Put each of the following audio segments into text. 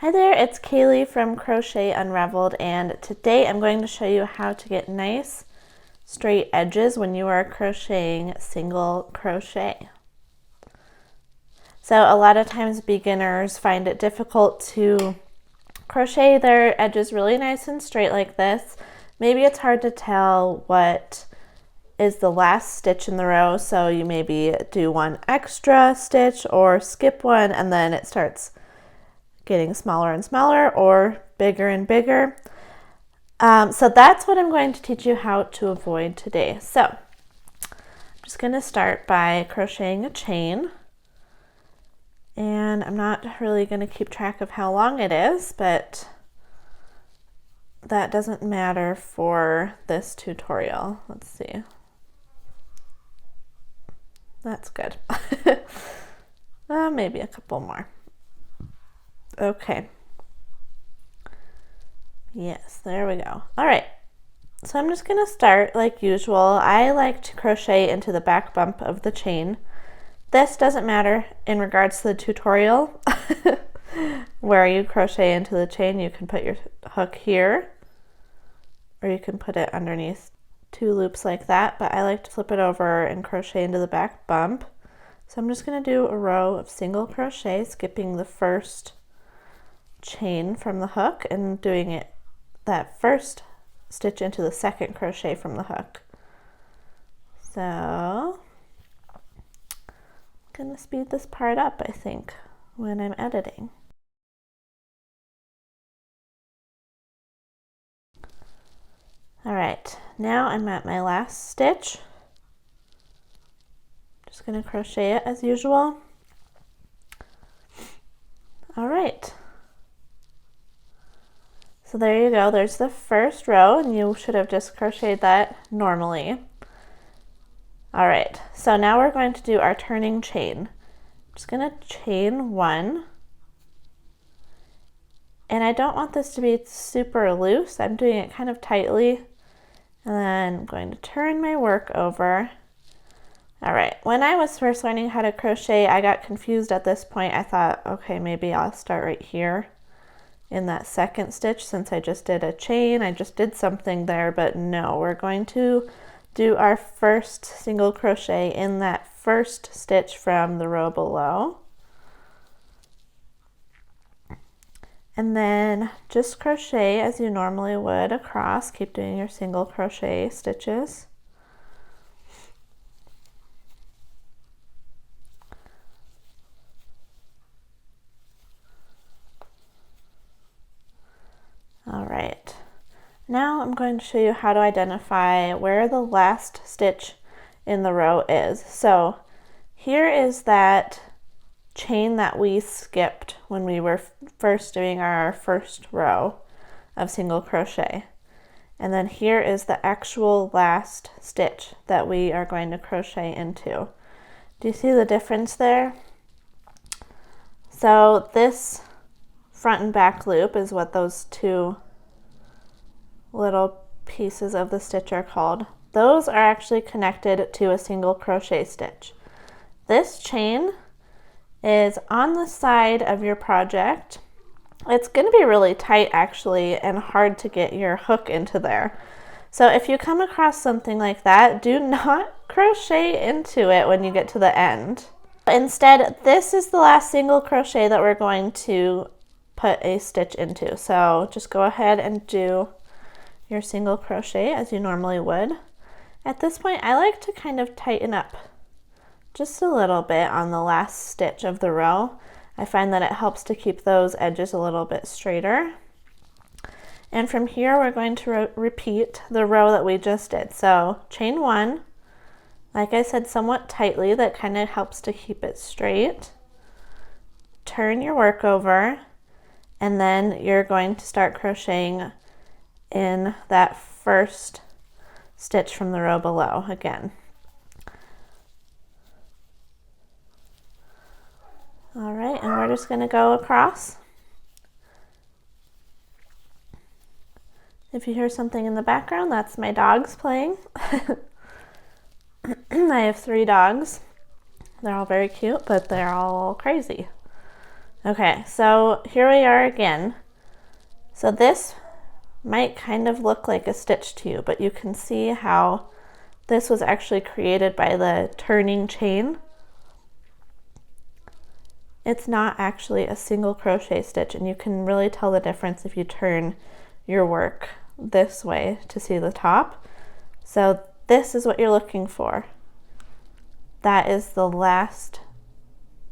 Hi there, it's Kaylee from Crochet Unraveled, and today I'm going to show you how to get nice straight edges when you are crocheting single crochet. So a lot of times beginners find it difficult to crochet their edges really nice and straight like this. Maybe it's hard to tell what is the last stitch in the row, so you maybe do one extra stitch or skip one and then it starts getting smaller and smaller or bigger and bigger. So that's what I'm going to teach you how to avoid today. So I'm just going to start by crocheting a chain, and I'm not really going to keep track of how long it is, but that doesn't matter for this tutorial. Let's see. That's good. Maybe a couple more. Okay. Yes, there we go. All right. So I'm just going to start like usual. I like to crochet into the back bump of the chain. This doesn't matter in regards to the tutorial. Where you crochet into the chain, you can put your hook here, or you can put it underneath two loops like that, but I like to flip it over and crochet into the back bump. So I'm just going to do a row of single crochet, skipping the first chain from the hook and doing it that first stitch into the second crochet from the hook. So I'm gonna speed this part up, I think, when I'm editing. All right, now I'm at my last stitch. Just gonna crochet it as usual. All right. So there you go, there's the first row, and you should have just crocheted that normally. All right, so now we're going to do our turning chain. I'm just gonna chain one. And I don't want this to be super loose. I'm doing it kind of tightly. And then I'm going to turn my work over. All right, when I was first learning how to crochet, I got confused at this point. I thought, okay, maybe I'll start right here in that second stitch, since I just did a chain, I just did something there, but no, we're going to do our first single crochet in that first stitch from the row below. And then just crochet as you normally would across. Keep doing your single crochet stitches. All right, now I'm going to show you how to identify where the last stitch in the row is. So here is that chain that we skipped when we were first doing our first row of single crochet. And then here is the actual last stitch that we are going to crochet into. Do you see the difference there? So this front and back loop is what those two little pieces of the stitch are called. Those are actually connected to a single crochet stitch. This chain is on the side of your project. It's going to be really tight actually, and hard to get your hook into there. So if you come across something like that, do not crochet into it when you get to the end. Instead, this is the last single crochet that we're going to put a stitch into. So just go ahead and do your single crochet as you normally would. At this point, I like to kind of tighten up just a little bit on the last stitch of the row. I find that it helps to keep those edges a little bit straighter. And from here, we're going to repeat the row that we just did. So chain one, like I said, somewhat tightly, that kind of helps to keep it straight. Turn your work over, and then you're going to start crocheting in that first stitch from the row below again. All right, and we're just going to go across. If you hear something in the background, that's my dogs playing. I have 3 dogs. They're all very cute, but they're all crazy. Okay, so here we are again. So this might kind of look like a stitch to you, but you can see how this was actually created by the turning chain. It's not actually a single crochet stitch, and you can really tell the difference if you turn your work this way to see the top. So this is what you're looking for. That is the last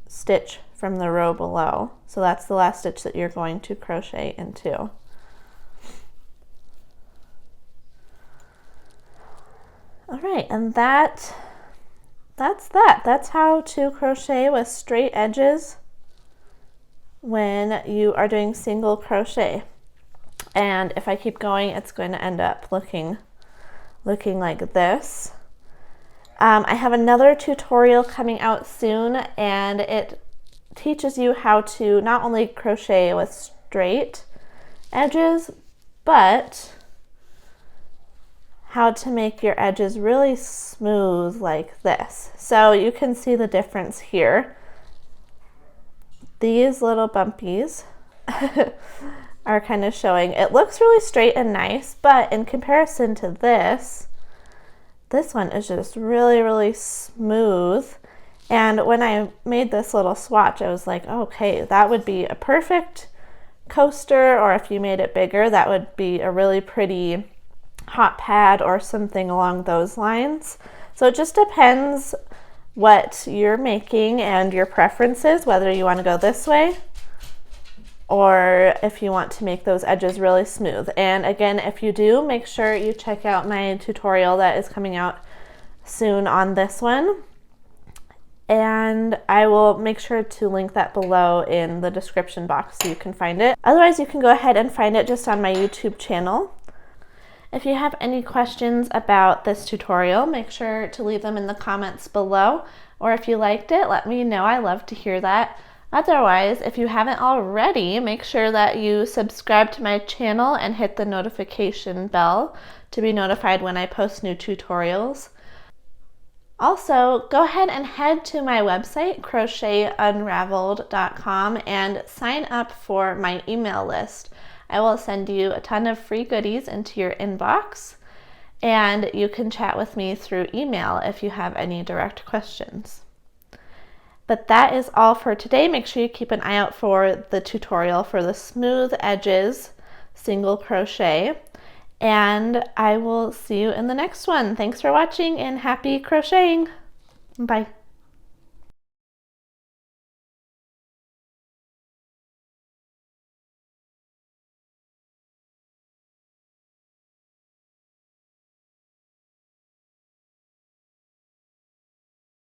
stitch from the row below. So that's the last stitch that you're going to crochet into. All right, and that's that. That's how to crochet with straight edges when you are doing single crochet. And if I keep going, it's going to end up looking like this. I have another tutorial coming out soon, and it teaches you how to not only crochet with straight edges, but how to make your edges really smooth like this. So you can see the difference here. These little bumpies are kind of showing. It looks really straight and nice, but in comparison to this one is just really, really smooth. And when I made this little swatch, I was like, okay, that would be a perfect coaster, or if you made it bigger, that would be a really pretty hot pad or something along those lines. So it just depends what you're making and your preferences, whether you want to go this way or if you want to make those edges really smooth. And again, if you do, make sure you check out my tutorial that is coming out soon on this one. And I will make sure to link that below in the description box so you can find it. Otherwise, you can go ahead and find it just on my YouTube channel. If you have any questions about this tutorial, make sure to leave them in the comments below, or if you liked it, let me know. I love to hear that. Otherwise, if you haven't already, make sure that you subscribe to my channel and hit the notification bell to be notified when I post new tutorials. Also, go ahead and head to my website, crochetunraveled.com, and sign up for my email list. I will send you a ton of free goodies into your inbox, and you can chat with me through email if you have any direct questions. But that is all for today. Make sure you keep an eye out for the tutorial for the smooth edges single crochet, and I will see you in the next one. Thanks for watching and happy crocheting. Bye.